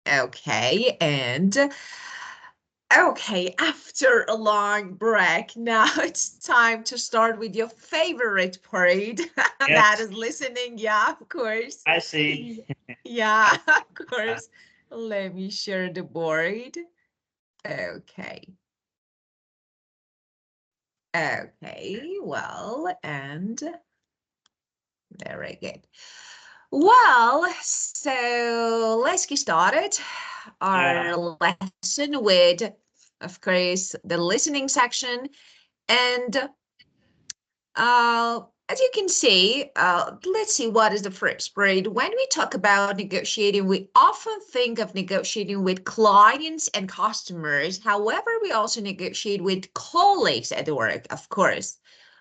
Okay, and okay, after a long break, now it's time to start with your favorite part. That Yes, is listening. Yeah, of course. I see. Yeah, of course. Let me share the board. Okay. Okay, well, and very good. Well, so let's get started Yeah, our lesson with, of course, the listening section. And as you can see, let's see what is the first part. When we talk about negotiating, we often think of negotiating with clients and customers. However, we also negotiate with colleagues at work, of course.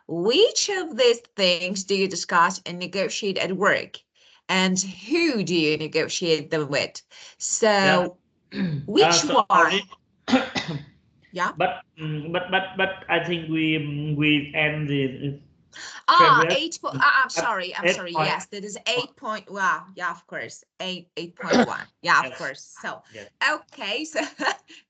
Which of these things do you discuss and negotiate at work? And who do you negotiate them with? yeah. So, which So one? sorry, Yeah. but I think we end the Ah, previous 8. at I'm eight sorry. point. Yes, that is 8 point. Wow. Yeah, of course. 8.1. Yeah, of Yes, course. So, yes, okay. So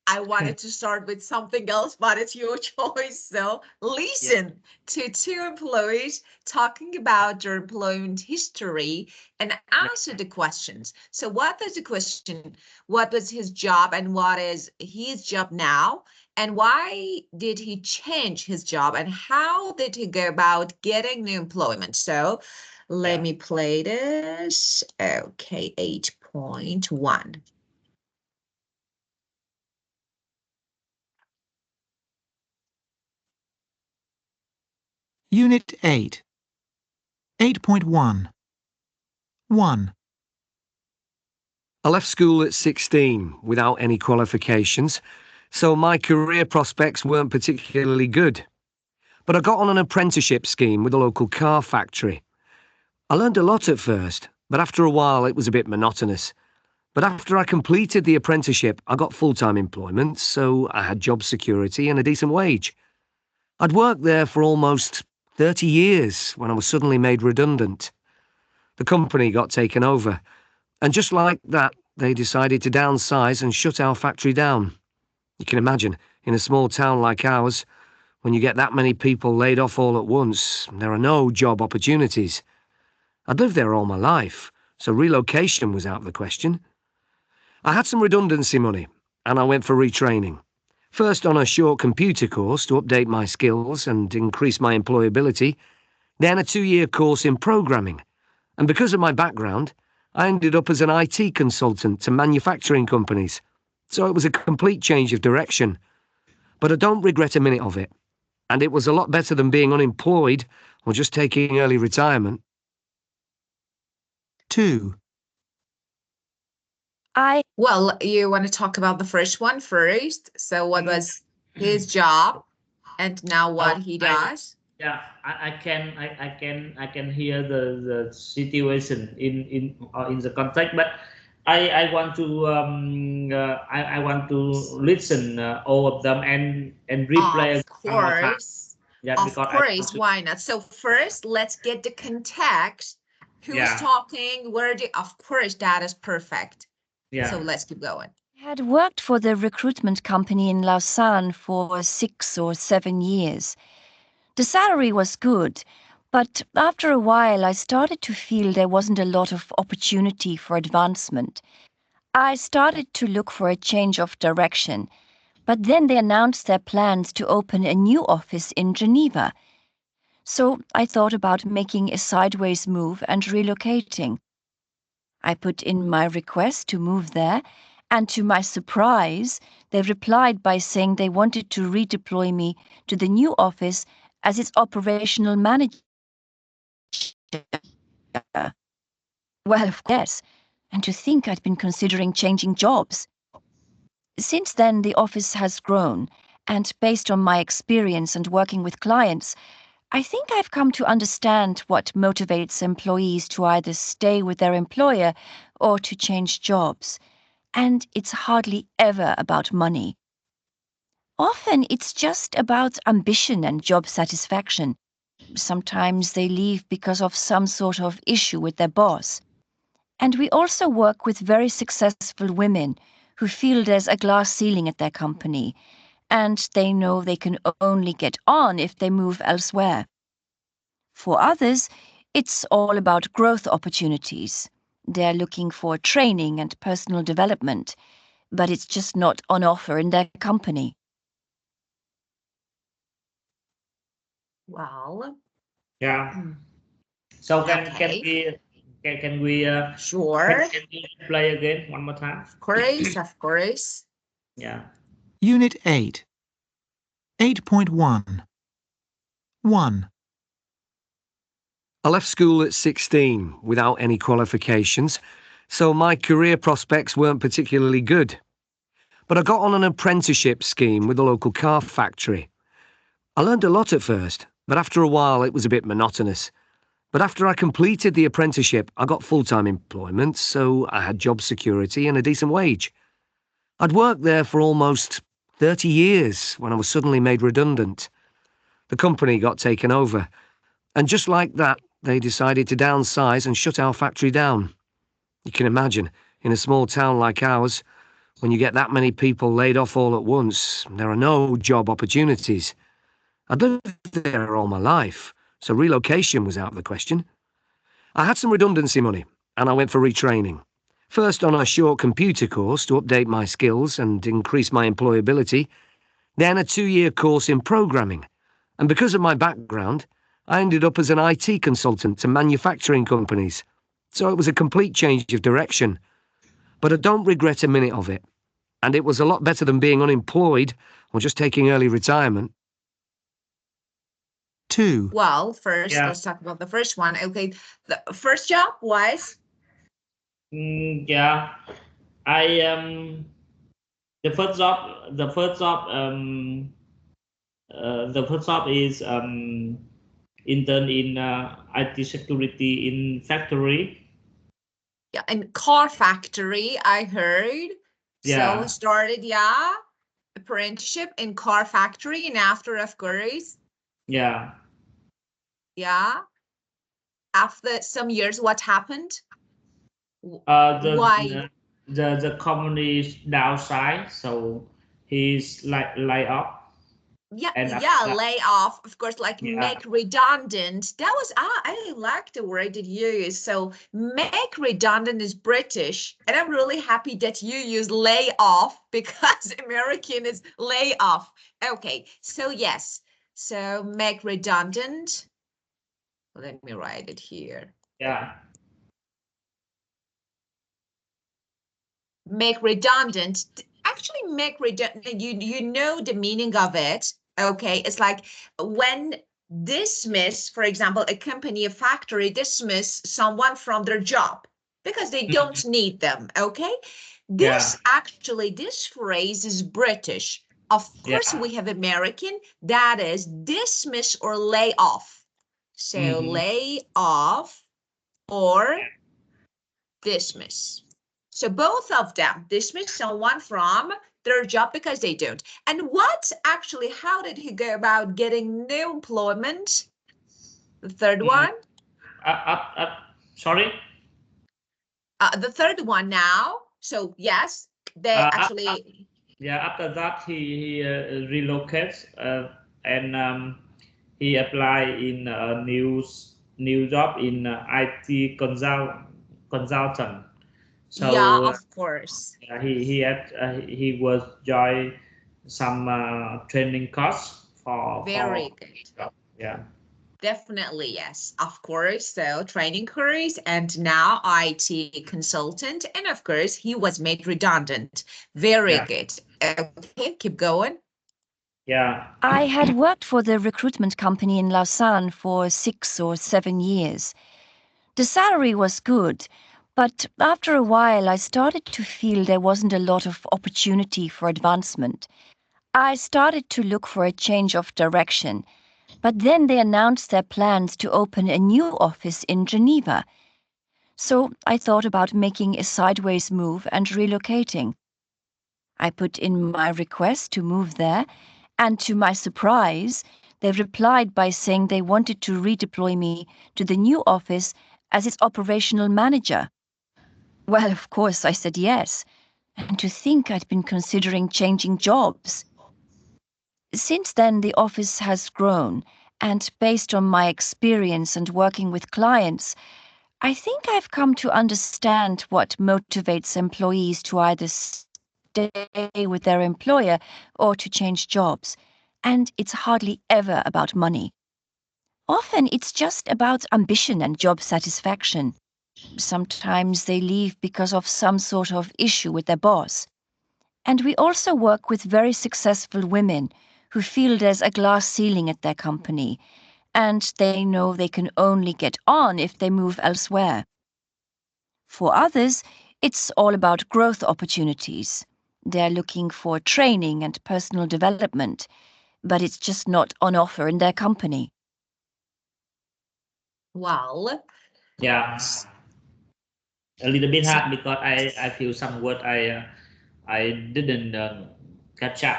I wanted to start with something else, but it's your choice. So yes. listen to two employees talking about their employment history and Yeah. answer the questions. So what was the question? What was his job and what is his job now? And why did he change his job and how did he go about getting new employment? So let Yeah. me play this. Okay, 8.1. Unit 8, 8.1. 1. I left school at 16 without any qualifications, so my career prospects weren't particularly good. But I got on an apprenticeship scheme with a local car factory. I learned a lot at first, but after a while it was a bit monotonous. But after I completed the apprenticeship, I got full-time employment, so I had job security and a decent wage. I'd worked there for almost 30 years when I was suddenly made redundant. The company got taken over, and just like that, they decided to downsize and shut our factory down. You can imagine, in a small town like ours, when you get that many people laid off all at once, there are no job opportunities. I'd lived there all my life, so relocation was out of the question. I had some redundancy money, and I went for retraining. First on a short computer course to update my skills and increase my employability, then a 2-year course in programming. And because of my background, I ended up as an IT consultant to manufacturing companies. So it was a complete change of direction. But I don't regret a minute of it. And it was a lot better than being unemployed or just taking early retirement. 2. Well, you want to talk about the first one first. So what Mm, was his job and now what he I does? yeah, I can hear the situation in the context, but I want to I want to listen all of them and replay Of one more time. course. Yeah, Of because I want course, to. why not? So first, let's get the context. Who's Yeah, talking? Where the, of course, that is perfect. So yeah, let's keep going. I had worked for the recruitment company in Lausanne for 6 or 7 years. The salary was good, but after a while I started to feel there wasn't a lot of opportunity for advancement. I started to look for a change of direction, but then they announced their plans to open a new office in Geneva. So I thought about making a sideways move and relocating. I put in my request to move there, and to my surprise, they replied by saying they wanted to redeploy me to the new office as its operational manager. Well, of course, and to think I'd been considering changing jobs. Since then, the office has grown, and based on my experience and working with clients, I think I've come to understand what motivates employees to either stay with their employer or to change jobs. And it's hardly ever about money. Often it's just about ambition and job satisfaction. Sometimes they leave because of some sort of issue with their boss. And we also work with very successful women who feel there's a glass ceiling at their company, and they know they can only get on if they move elsewhere. For others, it's all about growth opportunities. They're looking for training and personal development, but it's just not on offer in their company. Well, Yeah. mm, So okay. can we Sure. can you play again one more time? Of course, of course. Yeah. Unit 8. 8.1. 1. I left school at 16 without any qualifications, so my career prospects weren't particularly good. But I got on an apprenticeship scheme with a local car factory. I learned a lot at first, but after a while it was a bit monotonous. But after I completed the apprenticeship, I got full-time employment, so I had job security and a decent wage. I'd worked there for almost 30 years when I was suddenly made redundant. The company got taken over, and just like that, they decided to downsize and shut our factory down. You can imagine, in a small town like ours, when you get that many people laid off all at once, there are no job opportunities. I'd lived there all my life, so relocation was out of the question. I had some redundancy money, and I went for retraining. First on a short computer course to update my skills and increase my employability, then a 2-year course in programming. And because of my background, I ended up as an IT consultant to manufacturing companies. So it was a complete change of direction. But I don't regret a minute of it. And it was a lot better than being unemployed or just taking early retirement. 2. Well, first, Yeah. let's talk about the first one. Okay, the first job was Yeah. I the first job is intern in IT security in factory. yeah, in car factory, I heard. Yeah. So started, yeah, apprenticeship in car factory, and after, of course, Yeah. yeah, after some years, what happened? Why? The company is downside, so he's like lay off. Yeah, And after yeah, that, lay off, of course, like yeah, make redundant. That was, I like the word that you use. So make redundant is British, and I'm really happy that you use lay off because American is lay off. Okay, so yes, so make redundant. Let me write it here. yeah, Make redundant. Actually, make redundant, you know the meaning of it. Okay, it's like when dismiss, for example, a company, a factory dismiss someone from their job because they don't need them. Okay, this actually, this phrase is British. Of course, yeah. we have American, that is dismiss or lay off. So lay off or dismiss. So both of them dismiss someone from their job because they don't. And what actually, how did he go about getting new employment? The third one? Sorry. The third one now. So yes, they actually. Yeah. After that, he relocates and he apply in a new job in IT consultant. Yeah, So of course. he was join some training course Very for good. yeah. Definitely, yes, of course. So training course and now IT consultant. And of course, he was made redundant. Very Yeah. good. Okay, keep going. Yeah. I had worked for the recruitment company in Lausanne for 6 or 7 years. The salary was good, but after a while I started to feel there wasn't a lot of opportunity for advancement. I started to look for a change of direction, but then they announced their plans to open a new office in Geneva. So I thought about making a sideways move and relocating. I put in my request to move there, and to my surprise, they replied by saying they wanted to redeploy me to the new office as its operational manager. Well, of course, I said yes. And to think I'd been considering changing jobs. Since then, the office has grown, and based on my experience and working with clients, I think I've come to understand what motivates employees to either stay with their employer or to change jobs. And it's hardly ever about money. Often it's just about ambition and job satisfaction. Sometimes they leave because of some sort of issue with their boss. And we also work with very successful women who feel there's a glass ceiling at their company, and they know they can only get on if they move elsewhere. For others, it's all about growth opportunities. They're looking for training and personal development, but it's just not on offer in their company. Well, Yeah, a little bit hard because I feel some word I didn't catch up.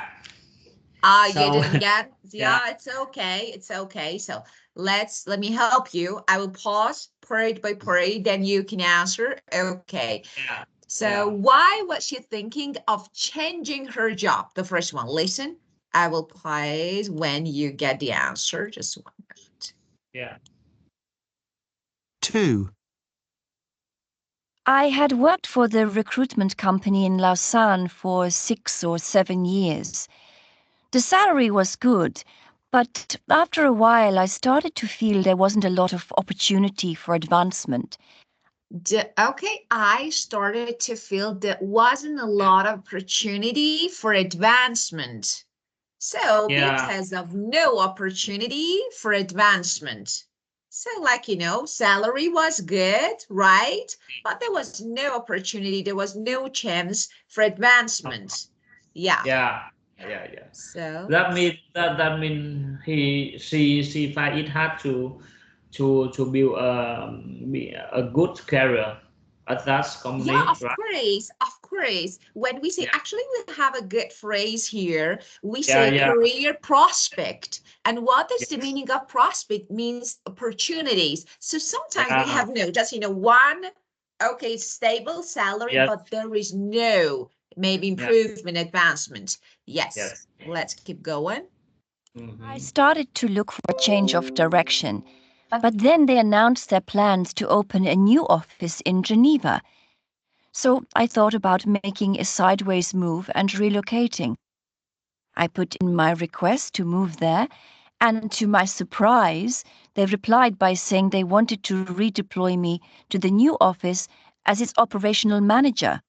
you So didn't get, yeah, yeah, it's okay. It's okay. So let me help you. I will pause parade by parade, then you can answer. Okay. yeah, So yeah, why was she thinking of changing her job? The first one, listen, I will pause when you get the answer. Just 1 minute. yeah. 2, I had worked for the recruitment company in Lausanne for 6 or 7 years. The salary was good, but after a while I started to feel there wasn't a lot of opportunity for advancement. Okay, I started to feel there wasn't a lot of opportunity for advancement. So Yeah, because of no opportunity for advancement. So like, salary was good, right? But there was no opportunity. There was no chance for advancement. Yeah. yeah, yeah, yeah. So, That mean she find it hard to build a good career at that yeah, company, of right? course, of course. When we say, Yeah, actually, we have a good phrase here. We yeah, say yeah, career prospect. And what is the yes, meaning of prospect? Means opportunities. So sometimes we yeah, have no, just, one, okay, stable salary, yes, but there is no maybe yeah, improvement, advancement. Yes, yes. let's keep going. I Mm-hmm. started to look for a change of direction, but then they announced their plans to open a new office in Geneva. So I thought about making a sideways move and relocating. I put in my request to move there, and to my surprise, they replied by saying they wanted to redeploy me to the new office as its operational manager.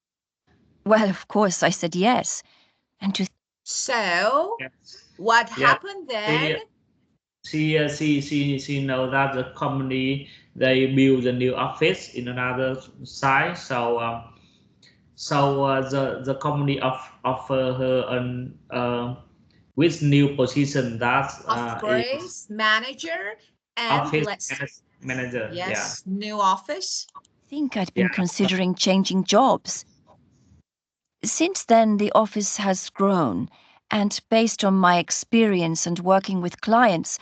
Well, of course, I said yes. And to So Yes, what yeah. happened then? She she know that the company they build a new office in another side, so the company offer her an with new position that Of is course, manager, and office let's, manager. Yeah, yes, new office. think I'd yeah, been considering changing jobs. Since then, the office has grown, and based on my experience and working with clients,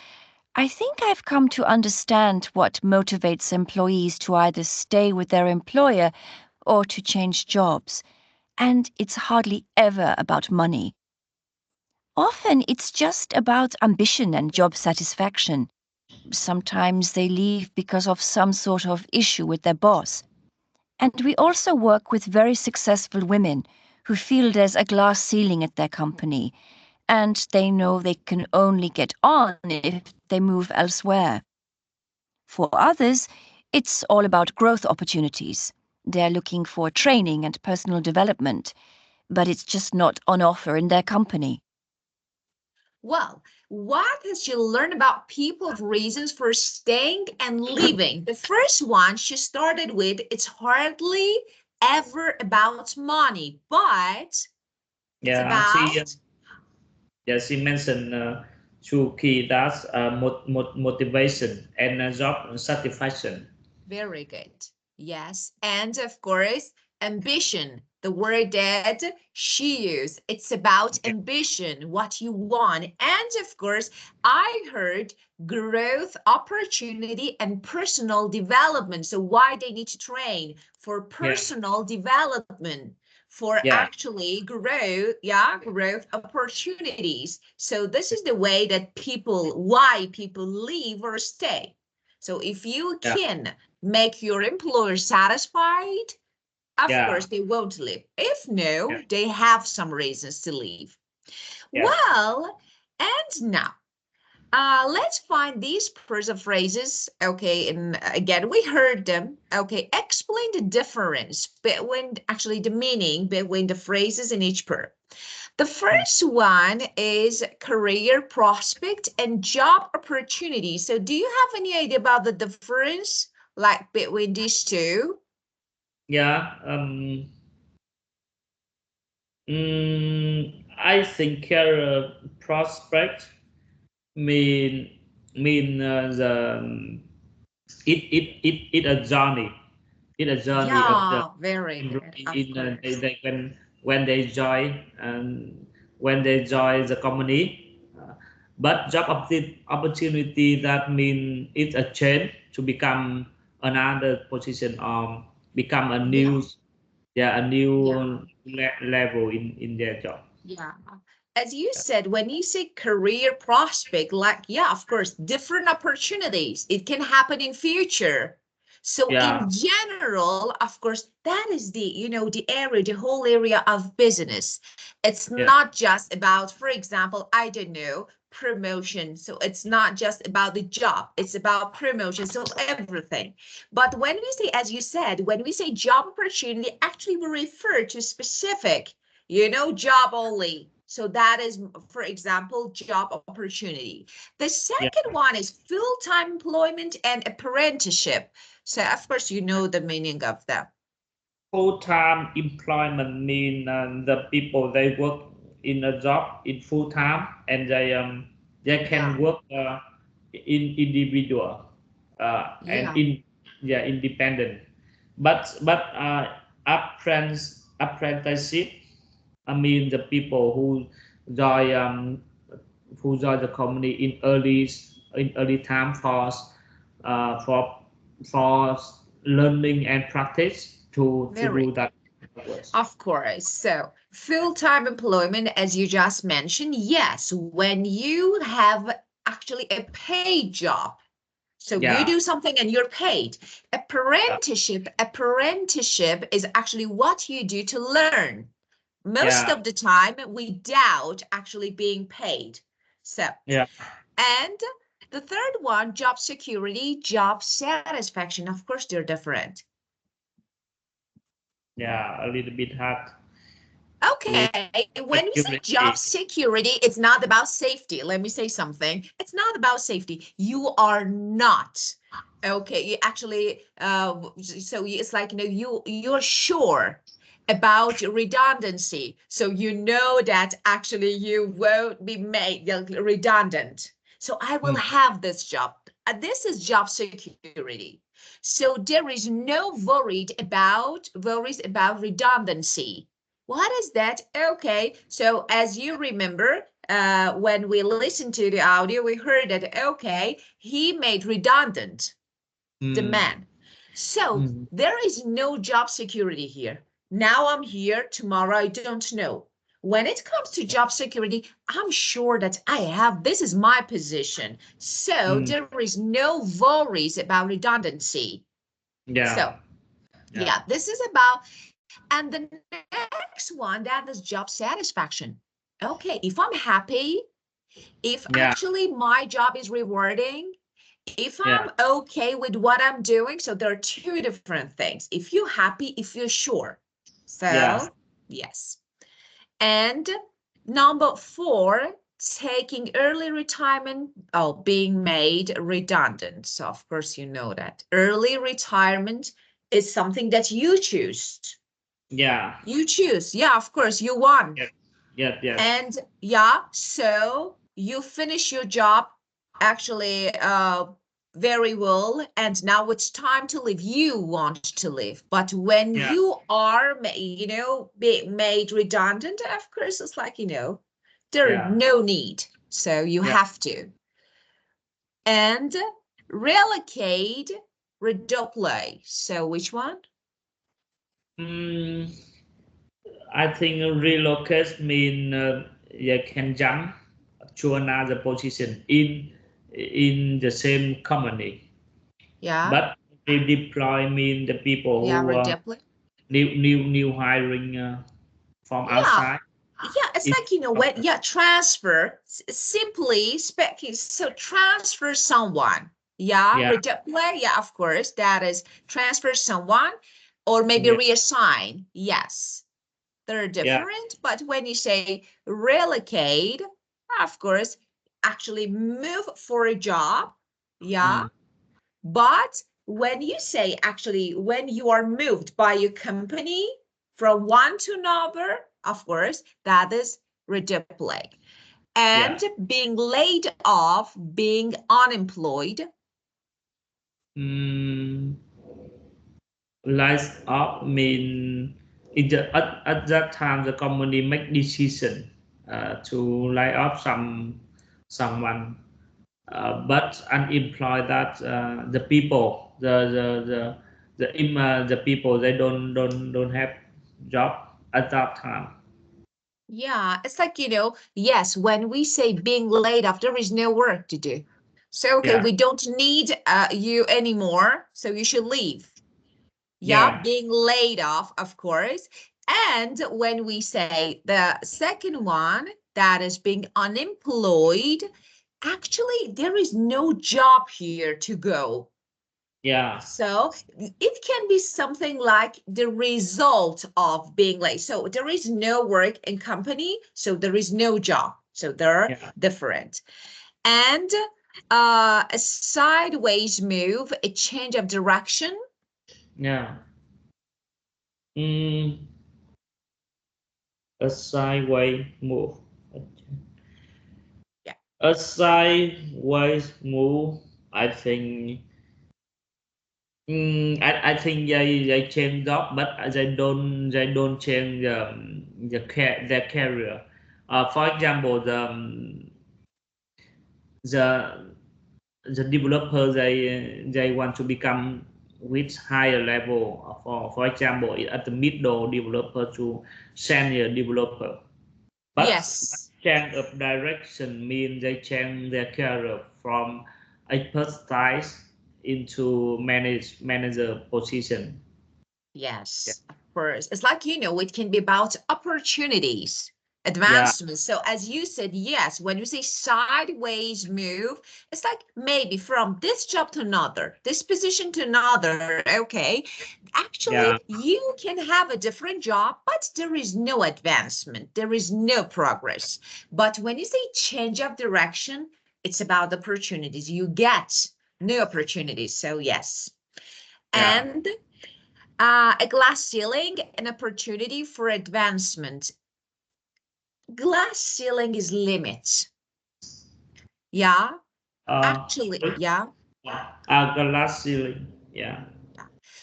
I think I've come to understand what motivates employees to either stay with their employer or to change jobs. And it's hardly ever about money. Often it's just about ambition and job satisfaction. Sometimes they leave because of some sort of issue with their boss. And we also work with very successful women who feel there's a glass ceiling at their company, and they know they can only get on if they move elsewhere. For others, it's all about growth opportunities. They're looking for training and personal development, but it's just not on offer in their company. Well, what has she learned about people's reasons for staying and leaving? The first one she started with, it's hardly ever about money, but it's yeah. about, She mentioned two key that's motivation and job satisfaction. very good. Yes, and of course, ambition. the word that she used. It's about ambition, what you want. And of course, I heard growth, opportunity, and personal development. So why they need to train for personal development, for actually growth opportunities. So this is the way that why people leave or stay. So if you can make your employer satisfied, of course they won't leave. If no, they have some reasons to leave. Well, and now let's find these pairs of phrases. Okay, and again, we heard them. Okay, explain the difference between, actually the meaning between the phrases in each pair. The first one is career prospect and job opportunity. So do you have any idea about the difference like between these two? I think career prospect mean the it a journey. It a journey of the very good. When they join the company, but job opportunity, that mean it's a change to become another position or become a new level in their job. As you said, when you say career prospect, like, of course, different opportunities, it can happen in future. So in general, of course, that is the whole area of business. It's not just about, for example, I don't know, promotion. So it's not just about the job, it's about promotion, so everything. But when we say, as you said, when we say job opportunity, actually we refer to specific, job only. So that is, for example, job opportunity. The second one is full-time employment and apprenticeship. So of course, you know the meaning of that. Full-time employment mean the people, they work in a job in full-time, and they can work in individual and independent. But apprenticeship, I mean the people who join the company in early time for learning and practice to do that. Of course. So full-time employment, as you just mentioned, yes, when you have actually a paid job. So you do something and you're paid. Apprenticeship is actually what you do to learn. Most of the time without actually being paid. So, and the third one, job security, job satisfaction. Of course, they're different. A little bit hard. Okay, when we say job security, it's not about safety. Let me say something. It's not about safety. You are not. Okay, you actually, so it's like, you're sure about redundancy. So you know that actually you won't be made redundant. So I will have this job. This is job security. So there is no worries about redundancy. What is that? Okay, so as you remember, when we listened to the audio, we heard that, okay, he made redundant the man. So there is no job security here. Now I'm here, tomorrow I don't know. When it comes to job security, I'm sure that this is my position. So there is no worries about redundancy. So, this is about, and the next one, that is job satisfaction. Okay, if I'm happy, if actually my job is rewarding, if I'm okay with what I'm doing, so there are two different things. If you're happy, if you're sure. So, yes. And number 4, taking early retirement, being made redundant. So, of course, you know that early retirement is something that you choose. You choose. Of course, you want. And so you finish your job actually very well, and now it's time to leave. You want to leave, but when you are, being made redundant, of course, it's like, there's no need, so you have to. And relocate, redeploy. So which one? I think relocate mean you can jump to another position in the same company. Yeah. But redeploy mean the people who redeploy. New hiring from outside. Yeah, it's like, when, transfer, simply speaking, so transfer someone. Redeploy, of course, that is transfer someone, or maybe reassign. Yes, they're different, but when you say relocate, of course, actually move for a job. But when you say, actually, when you are moved by your company from one to another, of course, that is redeploy. And being laid off, being unemployed. Laid off mean at that time the company make decision to lay off someone, but unemployed that the people the people they don't have job at that time. Yeah, it's like, yes, when we say being laid off, there is no work to do. So, okay, we don't need you anymore, so you should leave. Being laid off, of course. And when we say the second one, that is being unemployed, actually, there is no job here to go. So it can be something like the result of being late. So there is no work in company, so there is no job. So they're different. And a sideways move, a change of direction. A sideways move. A sideways move, I think. I think they change job, but they don't change their career. For example, the developer they want to become with higher level. For example, at the middle developer to senior developer. But change of direction means they change their career from expertise into manager position. Yes, of course. It's like, it can be about opportunities, advancements. So as you said, yes, when you say sideways move, it's like maybe from this job to another, this position to another. Okay. Actually, you can have a different job, but there is no advancement. There is no progress. But when you say change of direction, it's about opportunities. You get new opportunities. So yes. And a glass ceiling, an opportunity for advancement. Glass ceiling is limit. Actually, glass ceiling.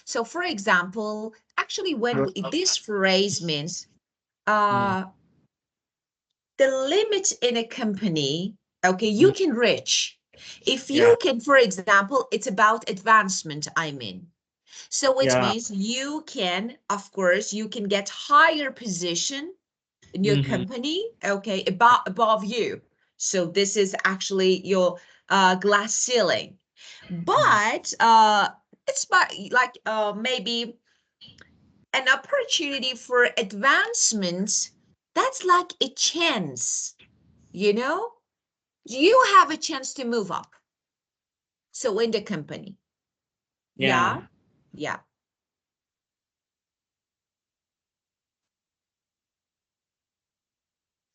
So for example, actually when this phrase means the limit in a company, okay, you can reach. If you can, for example, it's about advancement, I mean. So it means you can, of course, you can get higher position in your company, okay, above you. So this is actually your glass ceiling. But it's like maybe an opportunity for advancement. That's like a chance, you have a chance to move up. So in the company. Yeah.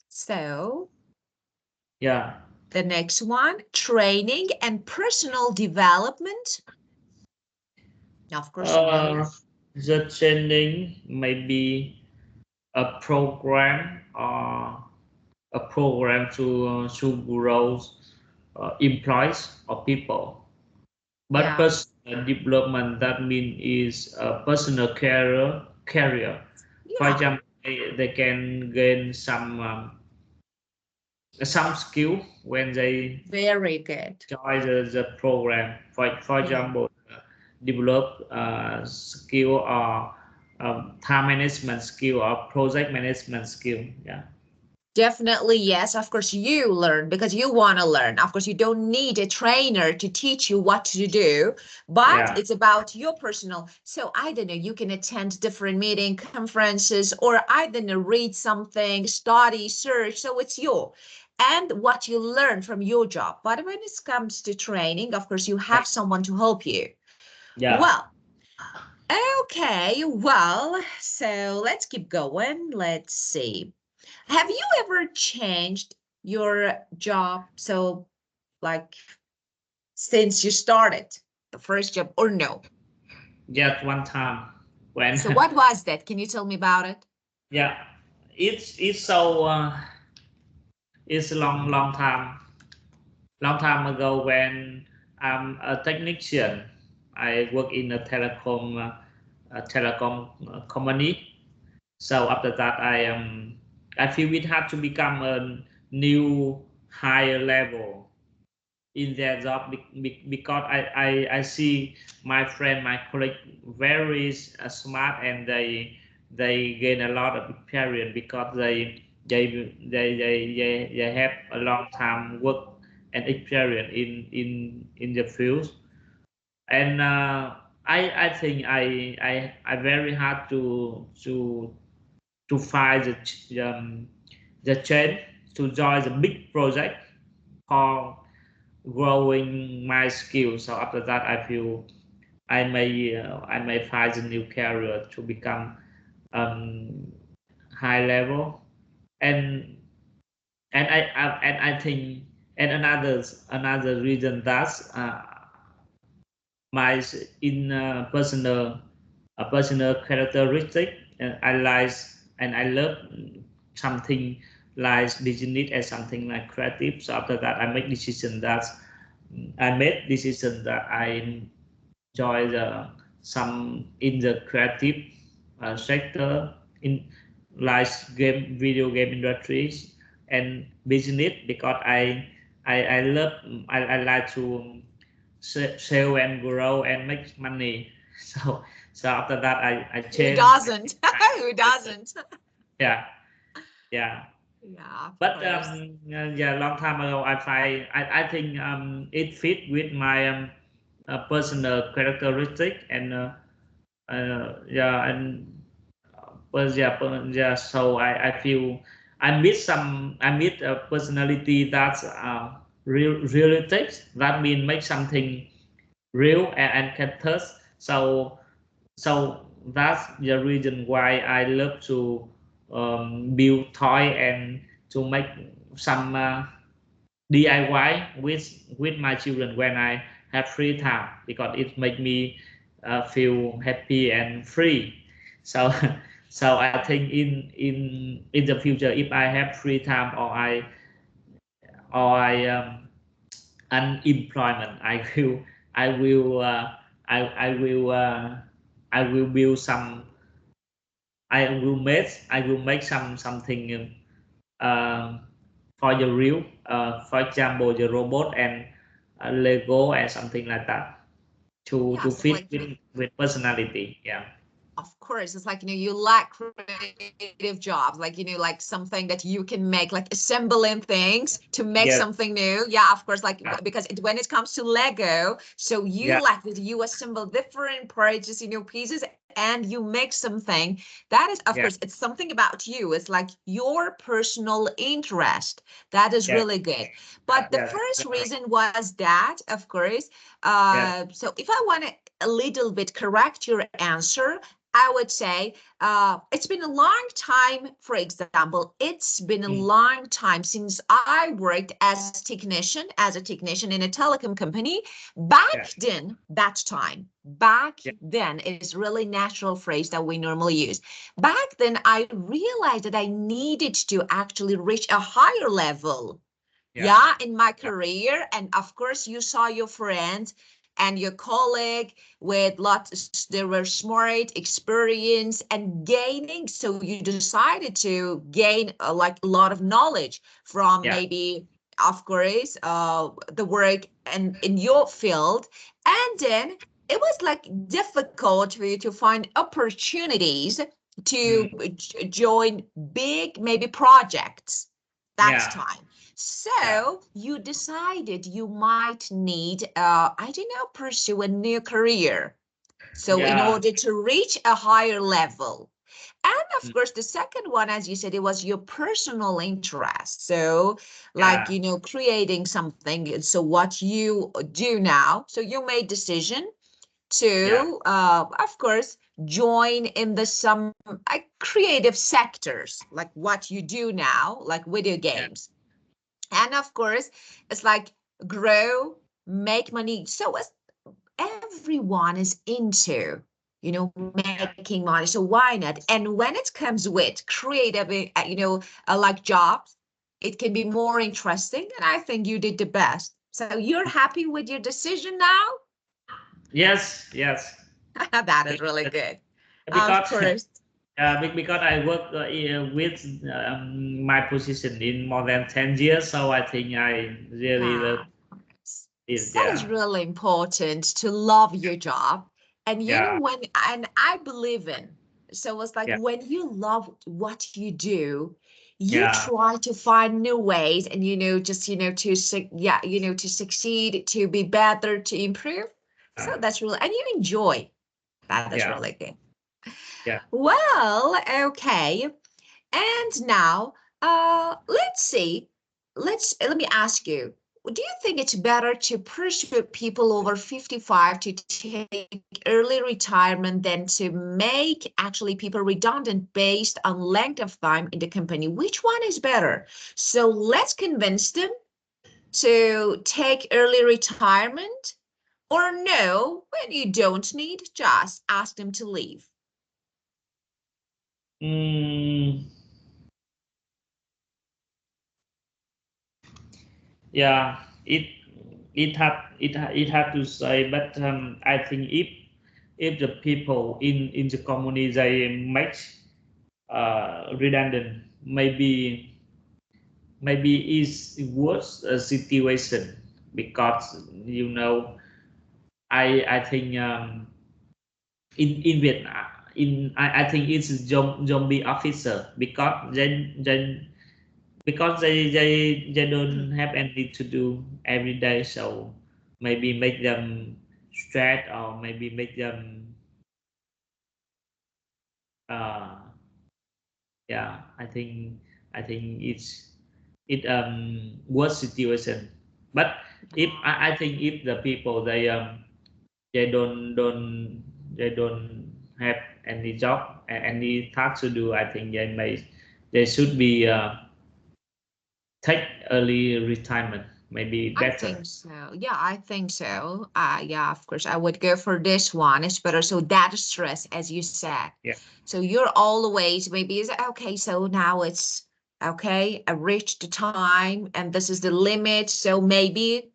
So the next one, training and personal development. Of course, the training may be a program to grow employees or people. But Yeah. personal development, that means is a personal career. For Yeah. example, they can gain some skill when they Very good. join the program. For Yeah. example, develop skill or time management skill or project management skill. Yeah. Definitely, yes. Of course, you learn because you want to learn. Of course, you don't need a trainer to teach you what to do, but Yeah. it's about your personal. So I don't know, you can attend different meeting conferences, or I don't know, read something, study, search. So it's your and what you learn from your job. But when it comes to training, of course, you have someone to help you. Yeah. Well, okay. Well, so let's keep going. Let's see. Have you ever changed your job? So, like, since you started the first job, or no? Just one time when So, what was that? Can you tell me about it? yeah, it's so it's a long time ago when I'm a technician. I work in a telecom company. So after that, I feel it had to become a new higher level in their job because I see my friend, my colleague, very smart, and they gain a lot of experience because they have a long time work and experience in the field. And I think I very hard to find the change to join the big project for growing my skills. So after that, I feel I may find a new career to become um, high level. and I think, and another reason that's my in personal characteristic. I like and I love something like business and something like creative. So after that, I made decision that I enjoy some in the creative sector in like video game industries and business, because I love, I like to sell and grow and make money. So after that, I Who changed. doesn't? Who doesn't? Yeah, yeah. Yeah, of But course. yeah, long time ago, I think it fit with my personal characteristic, and yeah, and yeah. So I feel I meet a personality that's realistic. That means make something real and can touch. So that's the reason why I love to build toy and to make some DIY with my children when I have free time, because it makes me feel happy and free. So so I think in the future, if I have free time, or I unemployment, I will I will I will build some I will make something um, for the real, for example, the robot and Lego and something like that Yeah, to so fit like, with personality. Yeah. of course, it's like, you like creative jobs, like, like something that you can make, like assembling things to make Yes. something new. Yeah, of course, like, Yeah. because when it comes to Lego, so you Yeah. like that you assemble different parts, pieces, and you make something that is, of Yeah. course, it's something about you. It's like your personal interest. That is Yeah. really good. But the Yeah. first reason was that, of course, Yeah. so if I want to a little bit correct your answer, I would say it's been a long time. For example, it's been a long time since I worked as a technician in a telecom company. Back then, back then is really natural phrase that we normally use. Back then, I realized that I needed to actually reach a higher level. Yeah, in my career. And of course, you saw your friends and your colleague with lots, they were smart, experience, and gaining. So you decided to gain like a lot of knowledge from maybe, of course, the work and in your field. And then it was like difficult for you to find opportunities to join big maybe projects that time. So you decided you might need, I don't know, pursue a new career. So in order to reach a higher level. And of course, the second one, as you said, it was your personal interest. So like, you know, creating something. So what you do now, so you made decision to, of course, join in the some creative sectors, like what you do now, like video games. And of course, it's like grow, make money. So as everyone is into, you know, making money. So why not? And when it comes with creative, you know, like jobs, it can be more interesting. And I think you did the best. So you're happy with your decision now? Yes. That is really good. Of Because course. because I work with my position in more than 10 years, so I think I really love it. That is really important to love your job. And you know, when, and I believe in, so it's like when you love what you do, you try to find new ways and, you know, just, you know, to, you know, to succeed, to be better, to improve. So that's really, and you enjoy. That is really good. Well, okay. And now, let's see. Let me ask you, do you think it's better to pursue people over 55 to take early retirement than to make actually people redundant based on length of time in the company? Which one is better? So let's convince them to take early retirement, or no, when you don't need, just ask them to leave. Yeah, it had to say, but I think if the people in the company they make redundant, maybe is worse situation, because you know I think in Vietnam, I think it's zombie officer, because they don't have anything to do every day, so maybe make them stressed, or maybe make them I think it's worse situation. But if I think if the people they don't have any job, any task to do, I think they should be take early retirement, maybe I better. think so. Yeah, I think so. Yeah, of course, I would go for this one. It's better. So that stress, as you said. Yeah. So you're always maybe is okay. So now it's okay. I reached the time, and this is the limit. So maybe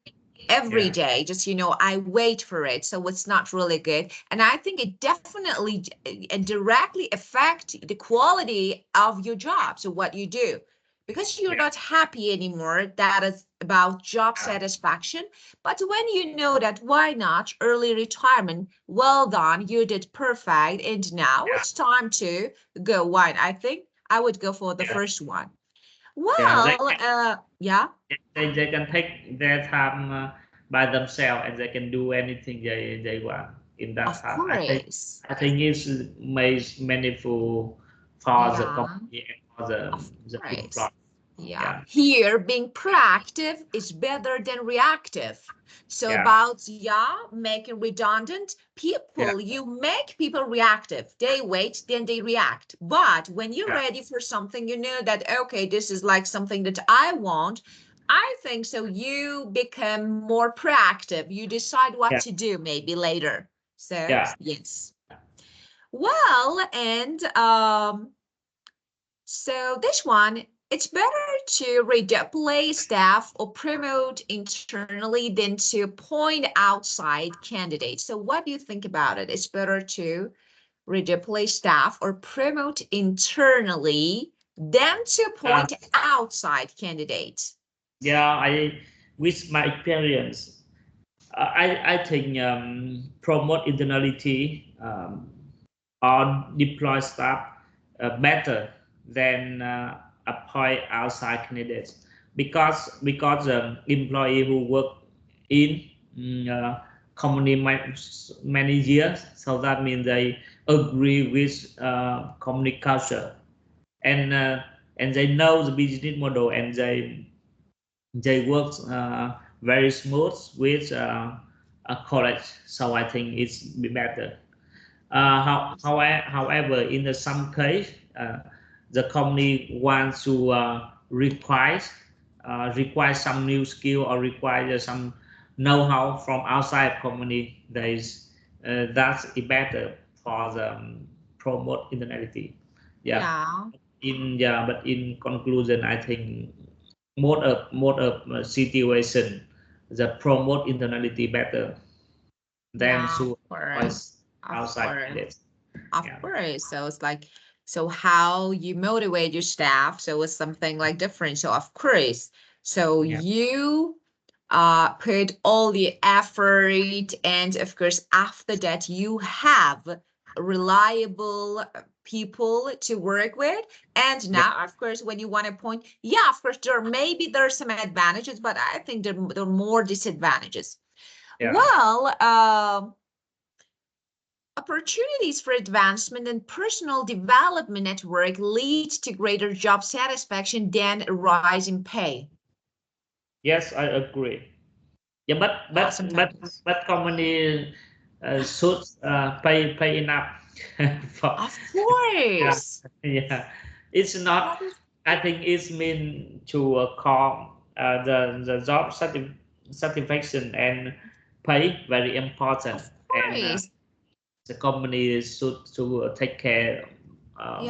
every day, just, you know, I wait for it. So it's not really good. And I think it definitely and directly affect the quality of your job. So what you do, because you're not happy anymore, that is about job satisfaction. But when you know that, why not early retirement? Well done, you did perfect. And now it's time to go. Why? I think I would go for the first one. Well, they can take their time by themselves, and they can do anything they want in that of time. course. I think it's meaningful for the company and for the employee. Here being proactive is better than reactive. So about making redundant people, you make people reactive. They wait, then they react. But when you're ready for something, you know that, okay, this is like something that I want. I think so you become more proactive. You decide what to do maybe later. So yes. Well, and so this one, it's better to redeploy staff or promote internally than to appoint outside candidates. So what do you think about it? It's better to redeploy staff or promote internally than to appoint outside candidates. Yeah, with my experience, I think promote internally or deploy staff better than appoint outside candidates because employee who work in company many years, so that means they agree with company culture and they know the business model and they work very smooth with a college, so I think it's be better. However, in some case, the company wants to require some new skill or require some know-how from outside company. That's better for the promote internally. Yeah. But in conclusion, I think most of situation the promote internally better than Yeah, to of course. voice Of outside course. candidates. Of Yeah. course. So it's like, so how you motivate your staff. So it's something like different. So of course, so Yeah. you put all the effort, and of course, after that, you have reliable people to work with. And now, of course, when you want to point, yeah, of course, there are some advantages, but I think there are more disadvantages. Yeah. Well, opportunities for advancement and personal development at work lead to greater job satisfaction than a rise in pay. Yes, I agree. Yeah, but company should pay enough for. Of Yeah, course. yeah. It's not. I think it's mean to call the job satisfaction and pay very important, Of and course. the company should to take care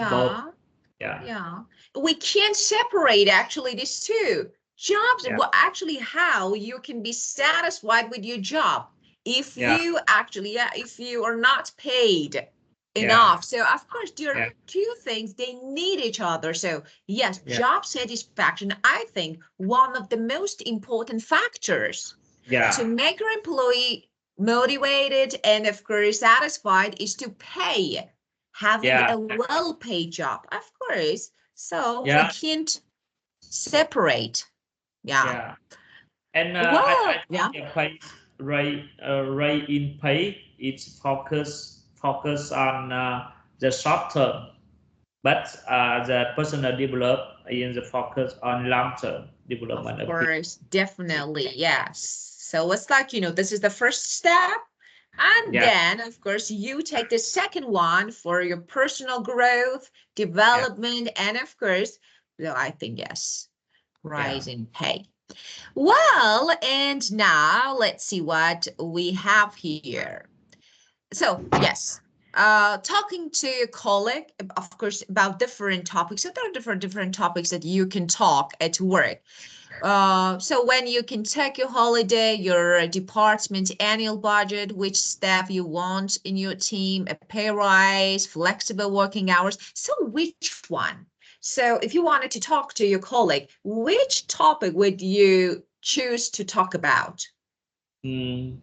both. Yeah. Yeah. Yeah. We can't separate actually these two. Jobs, Yeah. well, actually how you can be satisfied with your job if Yeah. you actually, yeah, if you are not paid Yeah. enough. So of course there Yeah. are two things, they need each other. So yes, Yeah. job satisfaction, I think one of the most important factors Yeah. to make your employee motivated and of course satisfied is to pay, having Yeah. a well-paid job, of course. So we Yeah. can't separate. Yeah. Yeah. And Well, I yeah. think the pay rate in pay it's focus on the short term, but the personal develop in the focus on long term development Of of people. course, definitely, yes. So it's like, this is the first step. And Yeah. then, of course, you take the second one for your personal growth, development, and of course, so I think, yes, rise in pay. Well, and now let's see what we have here. So, yes, talking to your colleague, of course, about different topics. So there are different topics that you can talk at work. So when you can take your holiday, your department's annual budget, which staff you want in your team, a pay rise, flexible working hours. So which one? So if you wanted to talk to your colleague, which topic would you choose to talk about? Mm.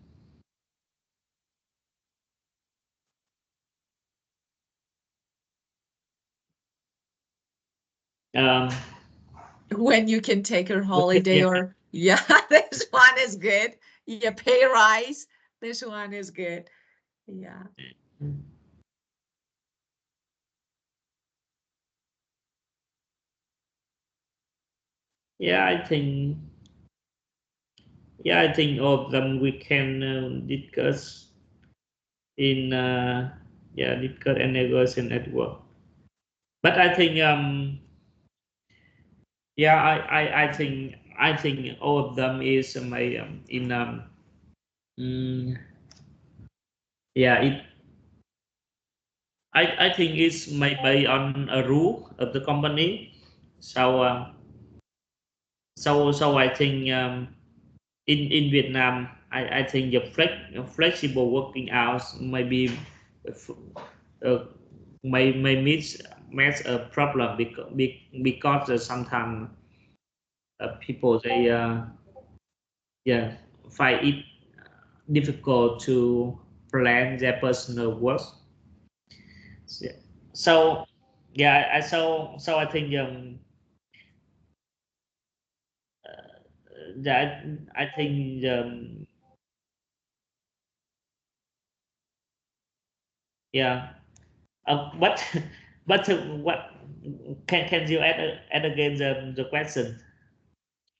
Um, When you can take your holiday, or yeah, this one is good. Yeah, pay rise. This one is good. Yeah. yeah, I think all of them we can discuss in discuss and negotiate at work. But I think yeah, I think all of them is my in mm, yeah it I think it's maybe on a rule of the company So so I think in Vietnam, I think the flexible working hours maybe uh, may meet a problem because sometimes people they yeah find it difficult to plan their personal work. Yeah. So yeah, so I think that I think yeah. But but what can you add again the question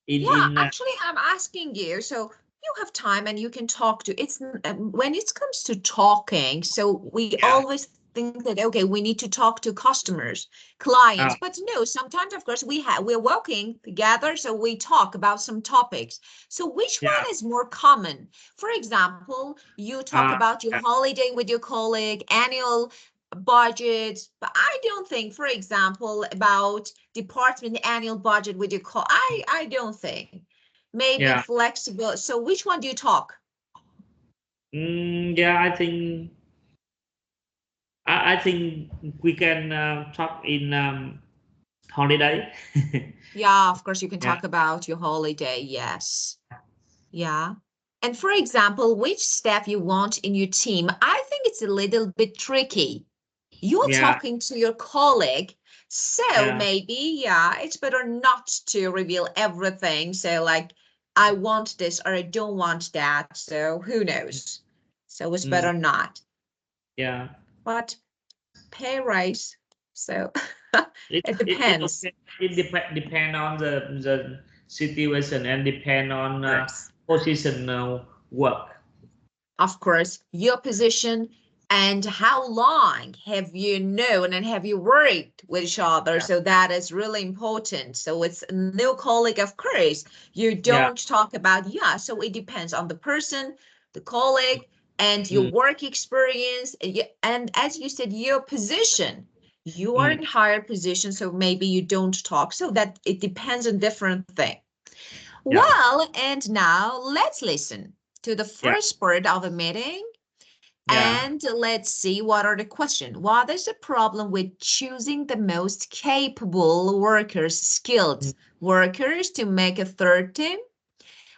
Yeah, in actually, I'm asking you. So you have time and you can talk to it's when it comes to talking. So we yeah always think that okay, we need to talk to customers, clients, uh, but no, sometimes of course we're working together, so we talk about some topics. So which yeah one is more common? For example, you talk about your yeah holiday with your colleague, annual budget, but I don't think, for example, about department annual budget with your call. I don't think. Maybe yeah flexible. So which one do you talk? yeah I think we can talk in holiday. Yeah, of course you can Yeah talk about your holiday. Yes. Yeah. And for example, which staff you want in your team? I think it's a little bit tricky. You're yeah talking to your colleague, so yeah maybe, yeah, it's better not to reveal everything. So like, I want this or I don't want that. So who knows? So it's mm, better not. yeah. But pay rise. So it It depends. okay. It depend on the situation and depend on Of course. positional work. Of course, your position and how long have you known and have you worked with each other? Yeah So that is really important. So it's a new colleague, of course. You yeah don't talk about, yeah, so it depends on the person, the colleague, and your mm, work experience. And as you said, your position. You are mm, in higher position, so maybe you don't talk. So that it depends on different things. yeah Well, and now let's listen to the yeah first part of the meeting yeah and let's see what are the questions. What is the problem with choosing the most capable workers, skilled mm, workers to make a third team?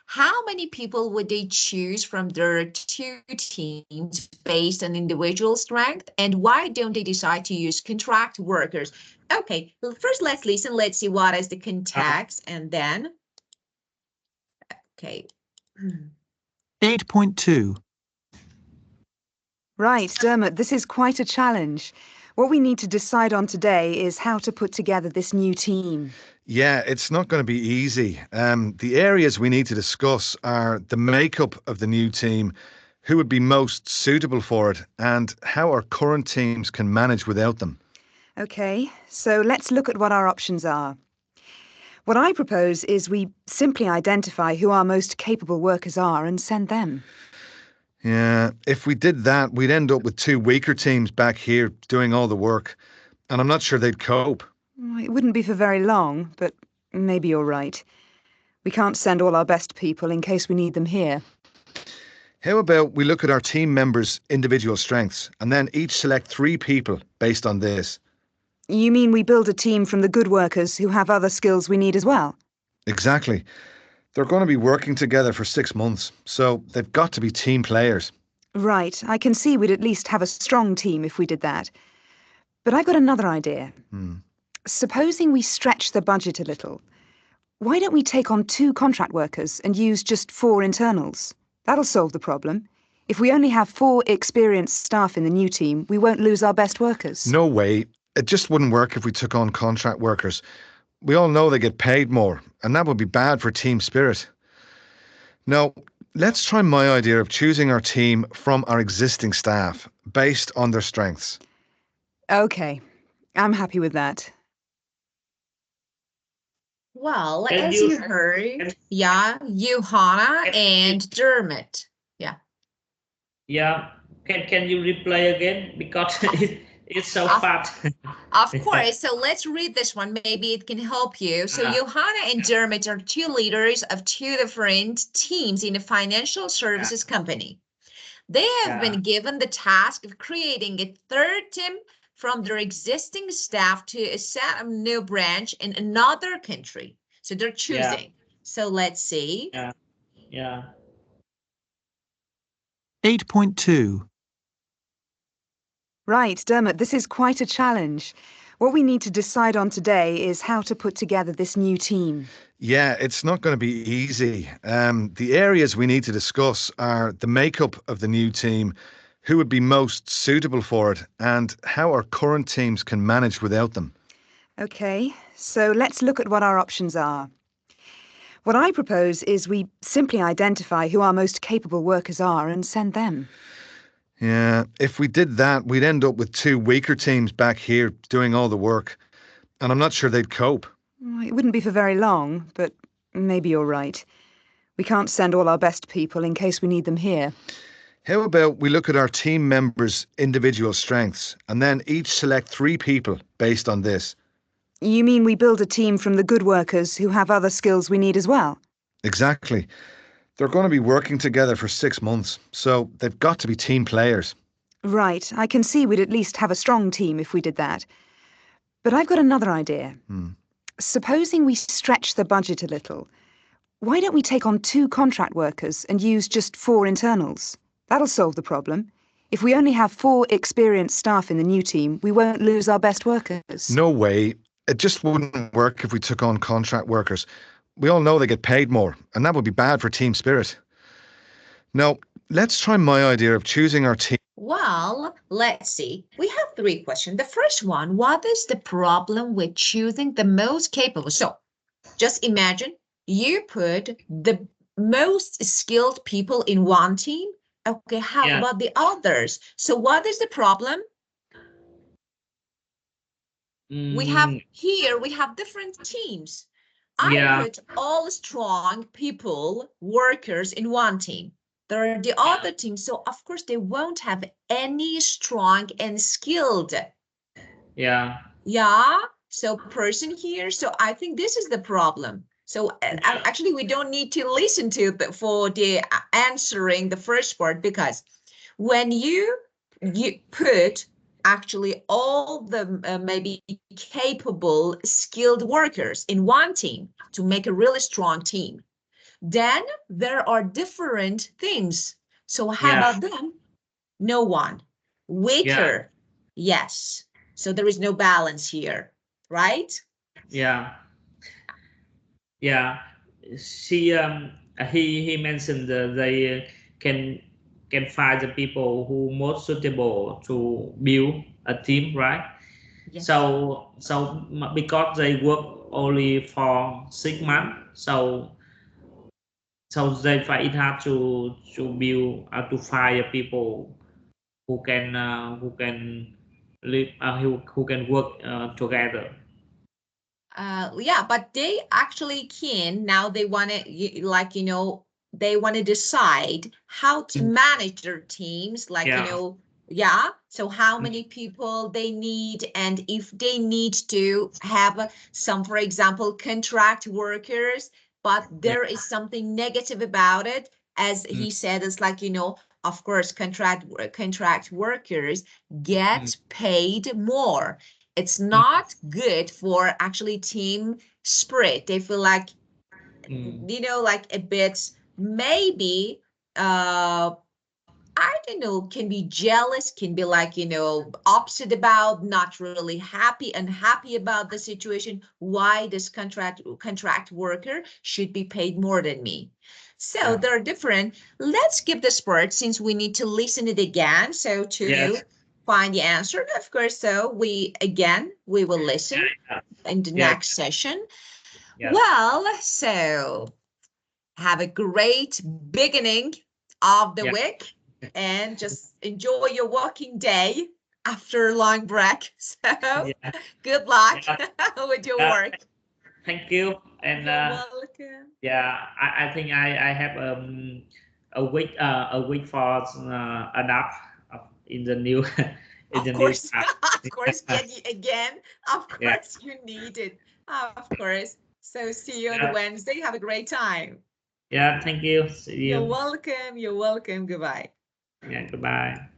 How many people would they choose from their two teams based on individual strength? And why don't they decide to use contract workers? Okay, well, first let's listen. Let's see what is the uh, context and then, okay. 8.2. Right, Dermot, this is quite a challenge. What we need to decide on today is how to put together this new team. Yeah, it's not going to be easy. The areas we need to discuss are the makeup of the new team, who would be most suitable for it, and how our current teams can manage without them. Okay, so let's look at what our options are. What I propose is we simply identify who our most capable workers are and send them. Yeah, if we did that, we'd end up with two weaker teams back here doing all the work, and I'm not sure they'd cope. It wouldn't be for very long, but maybe you're right. We can't send all our best people in case we need them here. How about we look at our team members' individual strengths, and then each select 3 people based on this? You mean we build a team from the good workers who have other skills we need as well? Exactly. They're going to be working together for 6 months, so they've got to be team players. Right, I can see we'd at least have a strong team if we did that. But I've got another idea. Supposing we stretch the budget a little, why don't we take on 2 contract workers and use just 4 internals? That'll solve the problem. If we only have 4 experienced staff in the new team, we won't lose our best workers. No way. It just wouldn't work if we took on contract workers. We all know they get paid more, and that would be bad for team spirit. No, let's try my idea of choosing our team from our existing staff, based on their strengths. Okay, I'm happy with that. Well, can as you you heard, yeah, Johanna and Dermot. Yeah. yeah can you replay again because It's so Of- fun. Of course. So let's read this one. Maybe it can help you. So Johanna and Dermot are two leaders of two different teams in a financial services company. They have been given the task of creating a third team from their existing staff to set a new branch in another country. So they're choosing. So let's see. Yeah. 8.2. Right, Dermot, this is quite a challenge. What we need to decide on today is how to put together this new team. Yeah, it's not going to be easy. The areas we need to discuss are the makeup of the new team, who would be most suitable for it, and how our current teams can manage without them. Okay, so let's look at what our options are. What I propose is we simply identify who our most capable workers are and send them. Yeah, if we did that, we'd end up with two weaker teams back here doing all the work, and I'm not sure they'd cope. It wouldn't be for very long, but maybe you're right. We can't send all our best people in case we need them here. How about we look at our team members' individual strengths, and then each select 3 people based on this? You mean we build a team from the good workers who have other skills we need as well? Exactly. They're going to be working together for 6 months, so they've got to be team players. Right, I can see we'd at least have a strong team if we did that. But I've got another idea. Supposing we stretch the budget a little, why don't we take on 2 contract workers and use just 4 internals? That'll solve the problem. If we only have 4 experienced staff in the new team, we won't lose our best workers. No way. It just wouldn't work if we took on contract workers. We all know they get paid more, and that would be bad for team spirit. No, let's try my idea of choosing our team. Well, let's see. We have 3 questions. The first one, what is the problem with choosing the most capable? So just imagine you put the most skilled people in one team. Okay, how about the others? So what is the problem? We have different teams. I put all strong people, workers in one team. There are the other teams, so of course they won't have any strong and skilled. So person here. So I think this is the problem. So actually we don't need to listen to for the answering the first part, because when you put actually all the maybe capable, skilled workers in one team to make a really strong team, then there are different things. So how about them? No one. Weaker. Yes. So there is no balance here, right? He mentioned they can find the people who most suitable to build a team, right? Yes. So because they work only for 6 months, so they find it hard to build to find people who can live who can work together. Yeah, but they actually can. Now they want to, like, they want to decide how to manage their teams, like, so how many people they need, and if they need to have some, for example, contract workers, but there is something negative about it. As he said, it's like, of course, contract workers get paid more. It's not good for actually team spirit. They feel like, like a bit, maybe, I don't know, can be jealous, can be like, upset about, not really unhappy about the situation. Why this contract worker should be paid more than me? So they're different. Let's give this part, since we need to listen it again. So to find the answer, of course. So we will listen in the next session. Well, so have a great beginning of the week, and just enjoy your working day after a long break. So good luck with your work. Thank you. And you're welcome. I think I have a week for adapt in the new in the Of new course, car. of course, again, of Yeah. course you need it. Of course. So see you on Yeah. Wednesday. Have a great time. Yeah, thank you. See You're you. welcome. You're welcome. Goodbye. Yeah, goodbye.